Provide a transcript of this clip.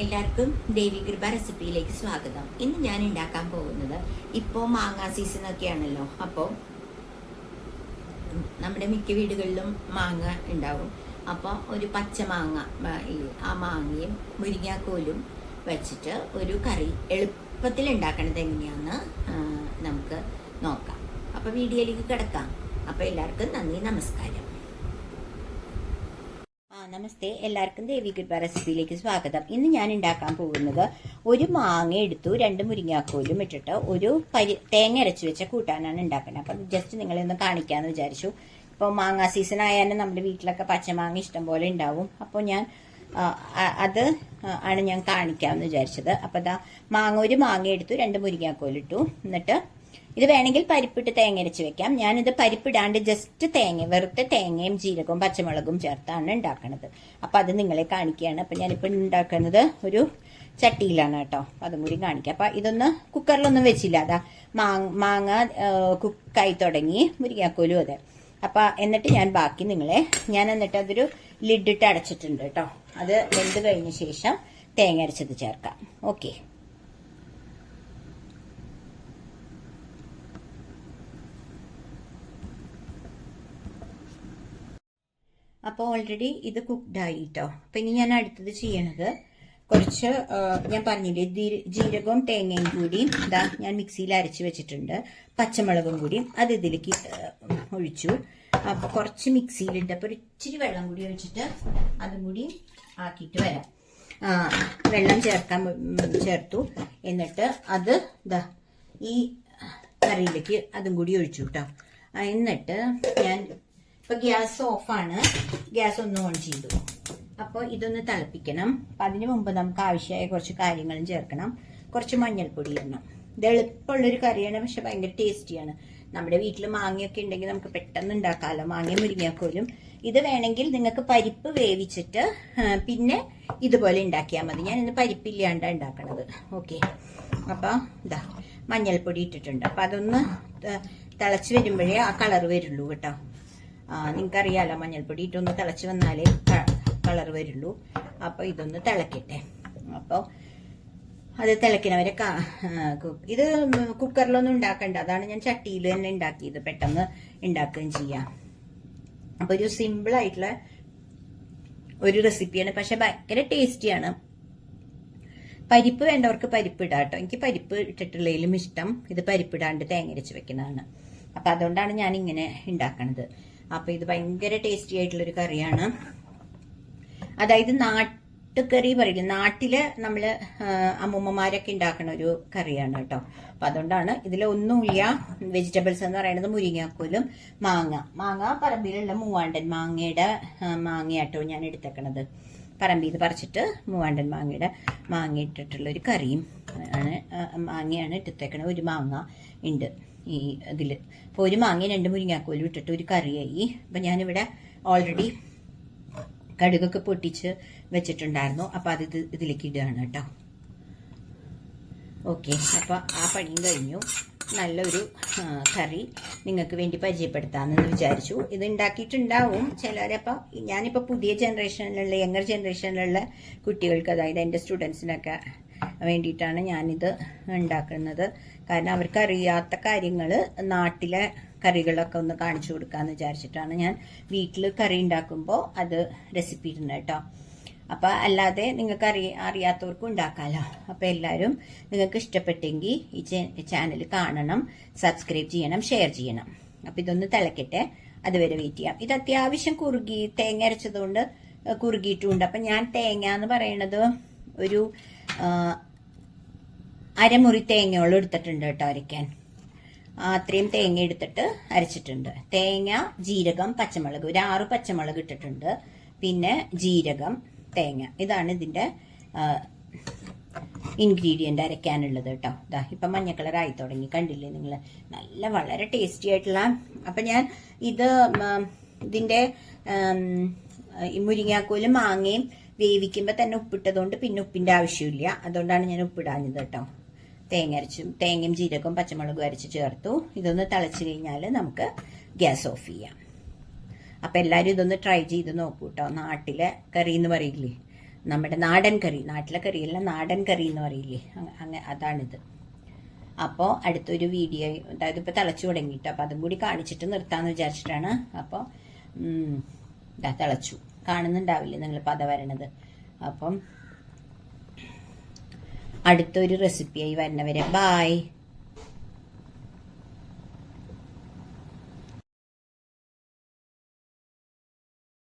എല്ലാവർക്കും ദേവി കൃപ റെസിപ്പിയിലേക്ക് സ്വാഗതം. ഇന്ന് ഞാൻ ഉണ്ടാക്കാൻ പോകുന്നത്, ഇപ്പോൾ മാങ്ങ സീസണൊക്കെയാണല്ലോ, അപ്പോൾ നമ്മുടെ മിക്ക വീടുകളിലും മാങ്ങ ഉണ്ടാവും. അപ്പോൾ ഒരു പച്ച മാങ്ങ, ആ മാങ്ങയും മുരിങ്ങാക്കോലും വെച്ചിട്ട് ഒരു കറി എളുപ്പത്തിൽ ഉണ്ടാക്കണത് എങ്ങനെയാണെന്ന് നമുക്ക് നോക്കാം. അപ്പോൾ വീഡിയോയിലേക്ക് കിടക്കാം. അപ്പോൾ എല്ലാവർക്കും നന്ദി, നമസ്കാരം. നമസ്തേ, എല്ലാവർക്കും ദേവി കൃപ റെസിപ്പിയിലേക്ക് സ്വാഗതം. ഇന്ന് ഞാൻ ഉണ്ടാക്കാൻ പോകുന്നത് ഒരു മാങ്ങ എടുത്തു, 2 മുരിങ്ങാക്കോലും ഇട്ടിട്ട് ഒരു തേങ്ങ അരച്ച് വെച്ച കൂട്ടാനാണ് ഉണ്ടാക്കുന്നത്. അപ്പം ജസ്റ്റ് നിങ്ങളെ ഒന്ന് കാണിക്കാമെന്ന് വിചാരിച്ചു. ഇപ്പോൾ മാങ്ങ സീസൺ ആയാലും നമ്മുടെ വീട്ടിലൊക്കെ പച്ചമാങ്ങ ഇഷ്ടം പോലെ ഉണ്ടാവും. അപ്പോൾ ഞാൻ അത് ആണ് ഞാൻ കാണിക്കാമെന്ന് വിചാരിച്ചത്. അപ്പോൾ ഒരു മാങ്ങ എടുത്തു, 2 മുരിങ്ങാക്കോലിട്ടു. എന്നിട്ട് ഇത് വേണമെങ്കിൽ പരിപ്പിട്ട് തേങ്ങ അരച്ച് വെക്കാം. ഞാനിത് പരിപ്പിടാണ്ട് ജസ്റ്റ് വെറുതെ തേങ്ങയും ജീരകവും പച്ചമുളകും ചേർത്താണ് ഉണ്ടാക്കുന്നത്. അപ്പൊ അത് നിങ്ങളെ കാണിക്കുകയാണ്. അപ്പൊ ഞാനിപ്പോൾ ഉണ്ടാക്കുന്നത് ഒരു ചട്ടിയിലാണ് കേട്ടോ. അതും കൂടി കാണിക്കാം. അപ്പൊ ഇതൊന്ന് കുക്കറിലൊന്നും വെച്ചില്ല. അതാ മാങ്ങ കുക്കായി തുടങ്ങി, മുരിങ്ങാക്കോലും അതെ. അപ്പൊ എന്നിട്ട് ഞാൻ ബാക്കി എന്നിട്ട് അതൊരു ലിഡിട്ട് അടച്ചിട്ടുണ്ട് കേട്ടോ. അത് വെന്ത് കഴിഞ്ഞ ശേഷം തേങ്ങ അരച്ചത് ചേർക്കാം. ഓക്കെ. അപ്പോൾ ഓൾറെഡി ഇത് കുക്ക്ഡ് ആയി കേട്ടോ. അപ്പം ഇനി ഞാൻ അടുത്തത് ചെയ്യണത്, കുറച്ച് ഞാൻ പറഞ്ഞില്ലേ ജീരകവും തേങ്ങയും കൂടി ഞാൻ മിക്സിയിൽ അരച്ച് വെച്ചിട്ടുണ്ട്. പച്ചമുളകും കൂടി അത് ഇതിലേക്ക് ഒഴിച്ചു. അപ്പോൾ കുറച്ച് മിക്സിയിലിട്ട് അപ്പോൾ ഇച്ചിരി വെള്ളം കൂടി ഒഴിച്ചിട്ട് അതും കൂടി ആക്കിയിട്ട് വരാം. വെള്ളം ചേർത്തു. എന്നിട്ട് അത് ഈ കറിയിലേക്ക് അതും കൂടി ഒഴിച്ചു കേട്ടോ. എന്നിട്ട് ഞാൻ ഇപ്പൊ ഗ്യാസ് ഓഫാണ്. ഗ്യാസ് ഒന്ന് ഓൺ ചെയ്തു. അപ്പോൾ ഇതൊന്ന് തിളപ്പിക്കണം. അപ്പം അതിനു മുമ്പ് നമുക്ക് ആവശ്യമായ കുറച്ച് കാര്യങ്ങളും ചേർക്കണം. കുറച്ച് മഞ്ഞൾപ്പൊടി ഇടണം. ഇത് എളുപ്പമുള്ളൊരു കറിയാണ്, പക്ഷെ ഭയങ്കര ടേസ്റ്റിയാണ്. നമ്മുടെ വീട്ടിൽ മാങ്ങയൊക്കെ ഉണ്ടെങ്കിൽ നമുക്ക് പെട്ടെന്ന് ഉണ്ടാക്കാമല്ലോ. മാങ്ങയും മുരിങ്ങാക്കോലും. ഇത് വേണമെങ്കിൽ നിങ്ങൾക്ക് പരിപ്പ് വേവിച്ചിട്ട് പിന്നെ ഇതുപോലെ ഉണ്ടാക്കിയാൽ മതി. ഞാൻ ഇന്ന് പരിപ്പില്ലാണ്ടാണ് ഉണ്ടാക്കണത്. ഓക്കെ. അപ്പം മഞ്ഞൾപ്പൊടി ഇട്ടിട്ടുണ്ട്. അപ്പം അതൊന്ന് തിളച്ച് വരുമ്പോഴേ ആ കളർ വരുള്ളൂ കേട്ടോ. നിങ്ങൾക്കറിയാലോ, മഞ്ഞൾപ്പൊടി ഇട്ടൊന്ന് തിളച്ച് വന്നാലേ കളർ വരുള്ളൂ. അപ്പോൾ ഇതൊന്ന് തിളക്കട്ടെ. അപ്പോൾ അത് തിളയ്ക്കണവരെ ഇത് കുക്കറിലൊന്നും ഉണ്ടാക്കണ്ട. അതാണ് ഞാൻ ചട്ടിയിൽ തന്നെ ഉണ്ടാക്കിയത്. പെട്ടെന്ന് ഉണ്ടാക്കുകയും ചെയ്യാം. അപ്പോൾ ഒരു സിമ്പിൾ ആയിട്ടുള്ള ഒരു റെസിപ്പിയാണ്, പക്ഷെ ഭയങ്കര ടേസ്റ്റിയാണ്. പരിപ്പ് വേണ്ടവർക്ക് പരിപ്പ് ഇടാം കേട്ടോ. എനിക്ക് പരിപ്പ് ഇട്ടിട്ടുള്ളതിലും ഇഷ്ടം ഇത് പരിപ്പിടാണ്ട് തേങ്ങ അരച്ച് വെക്കുന്നതാണ്. അപ്പം അതുകൊണ്ടാണ് ഞാൻ ഇങ്ങനെ ഉണ്ടാക്കണത്. അപ്പൊ ഇത് ഭയങ്കര ടേസ്റ്റി ആയിട്ടുള്ളൊരു കറിയാണ്. അതായത് നാട്ടുകറി പറയില്ല, നാട്ടില് നമ്മള് അമ്മൂമ്മമാരൊക്കെ ഉണ്ടാക്കുന്ന ഒരു കറിയാണ് കേട്ടോ. അപ്പൊ അതുകൊണ്ടാണ് ഇതിലൊന്നുമില്ല. വെജിറ്റബിൾസ് എന്ന് പറയുന്നത് മുരിങ്ങാക്കോലും മാങ്ങ പറമ്പിലുള്ള മൂവാണ്ടൻ മാങ്ങയാട്ടോ ഞാൻ എടുത്തേക്കണത്. പറമ്പിൽ നിന്ന് പറിച്ചിട്ട് മൂവാണ്ടൻ മാങ്ങ ഇട്ടിട്ടുള്ള ഒരു കറിയും മാങ്ങയാണ് ഇട്ടത്തേക്കണത്. ഒരു മാങ്ങ ഉണ്ട് ഈ ഇതിൽ. അപ്പോൾ ഒരു മാങ്ങയും 2 മുരിങ്ങാക്കോലും ഇട്ടിട്ട് ഒരു കറിയായി. അപ്പം ഞാനിവിടെ ഓൾറെഡി കടുകൊക്കെ പൊട്ടിച്ച് വെച്ചിട്ടുണ്ടായിരുന്നു. അപ്പം അത് ഇതിലേക്ക് ഇടുകയാണ് കേട്ടോ. ഓക്കെ. അപ്പോൾ ആ പണിയും കഴിഞ്ഞു. നല്ലൊരു കറി നിങ്ങൾക്ക് വേണ്ടി പരിചയപ്പെടുത്താമെന്ന് വിചാരിച്ചു. ഇത് ഉണ്ടാക്കിയിട്ടുണ്ടാവും ചിലരപ്പം. ഞാനിപ്പോൾ പുതിയ ജനറേഷനിലുള്ള യങ്ങർ ജനറേഷനിലുള്ള കുട്ടികൾക്ക്, അതായത് എൻ്റെ സ്റ്റുഡൻസിനൊക്കെ വേണ്ടിയിട്ടാണ് ഞാനിത് ഉണ്ടാക്കുന്നത്. കാരണം അവർക്ക് അറിയാത്ത കാര്യങ്ങൾ നാട്ടിലെ കറികളൊക്കെ ഒന്ന് കാണിച്ചു കൊടുക്കാമെന്ന് വിചാരിച്ചിട്ടാണ് ഞാൻ വീട്ടിൽ കറി ഉണ്ടാക്കുമ്പോൾ അത് റെസിപ്പി ഇടുന്നത് കേട്ടോ. അപ്പം അല്ലാതെ നിങ്ങൾക്ക് അറിയാത്തവർക്കും ഉണ്ടാക്കാമല്ലോ. അപ്പം എല്ലാവരും നിങ്ങൾക്ക് ഇഷ്ടപ്പെട്ടെങ്കിൽ ഈ ചാനൽ കാണണം, സബ്സ്ക്രൈബ് ചെയ്യണം, ഷെയർ ചെയ്യണം. അപ്പം ഇതൊന്ന് തിളക്കട്ടെ, അതുവരെ വെയിറ്റ് ചെയ്യാം. ഇത് അത്യാവശ്യം തേങ്ങ അരച്ചതുകൊണ്ട് കുറുകിയിട്ടുമുണ്ട്. അപ്പം ഞാൻ തേങ്ങ എന്ന് പറയണത് ഒരു അരമുറി തേങ്ങയോളം എടുത്തിട്ടുണ്ട് കേട്ടോ അരയ്ക്കാൻ. അത്രയും തേങ്ങ എടുത്തിട്ട് അരച്ചിട്ടുണ്ട്. തേങ്ങ, ജീരകം, പച്ചമുളക്, ഒരു 6 പച്ചമുളക് ഇട്ടിട്ടുണ്ട്. പിന്നെ ജീരകം, തേങ്ങ, ഇതാണ് ഇതിന്റെ ഇൻഗ്രീഡിയന്റ് അരയ്ക്കാനുള്ളത് കേട്ടോ. ഇപ്പം മഞ്ഞ കളറായി തുടങ്ങി, കണ്ടില്ലേ നിങ്ങൾ? വളരെ ടേസ്റ്റി ആയിട്ടുള്ള. അപ്പം ഞാൻ ഇതിന്റെ മുരിങ്ങാക്കോലും മാങ്ങയും വേവിക്കുമ്പോൾ തന്നെ ഉപ്പിട്ടതുകൊണ്ട് പിന്നെ ഉപ്പിന്റെ ആവശ്യമില്ല. അതുകൊണ്ടാണ് ഞാൻ ഉപ്പിടാഞ്ഞത് കേട്ടോ. തേങ്ങയും ജീരകവും പച്ചമുളകും അരച്ച് ചേർത്തു. ഇതൊന്ന് തിളച്ച് കഴിഞ്ഞാൽ നമുക്ക് ഗ്യാസ് ഓഫ് ചെയ്യാം. അപ്പം എല്ലാവരും ഇതൊന്ന് ട്രൈ ചെയ്ത് നോക്കൂ കേട്ടോ. നാട്ടിലെ കറി എന്ന് പറയില്ലേ, നമ്മുടെ നാടൻ കറി, നാട്ടിലെ കറിയല്ല നാടൻ കറി എന്ന് പറയില്ലേ, അങ്ങനെ അതാണിത്. അപ്പോൾ അടുത്തൊരു വീഡിയോ, അതായത് ഇപ്പോൾ തിളച്ചു തുടങ്ങിയിട്ട്, അപ്പോൾ അതും കൂടി കാണിച്ചിട്ട് നിർത്താമെന്ന് വിചാരിച്ചിട്ടാണ്. അപ്പോൾ ഇതാ തിളച്ചു, കാണുന്നുണ്ടാവില്ലേ നിങ്ങൾ പത വരണത്. അപ്പം അടുത്തൊരു റെസിപ്പിയായി വരുന്നവരെ ബായ്.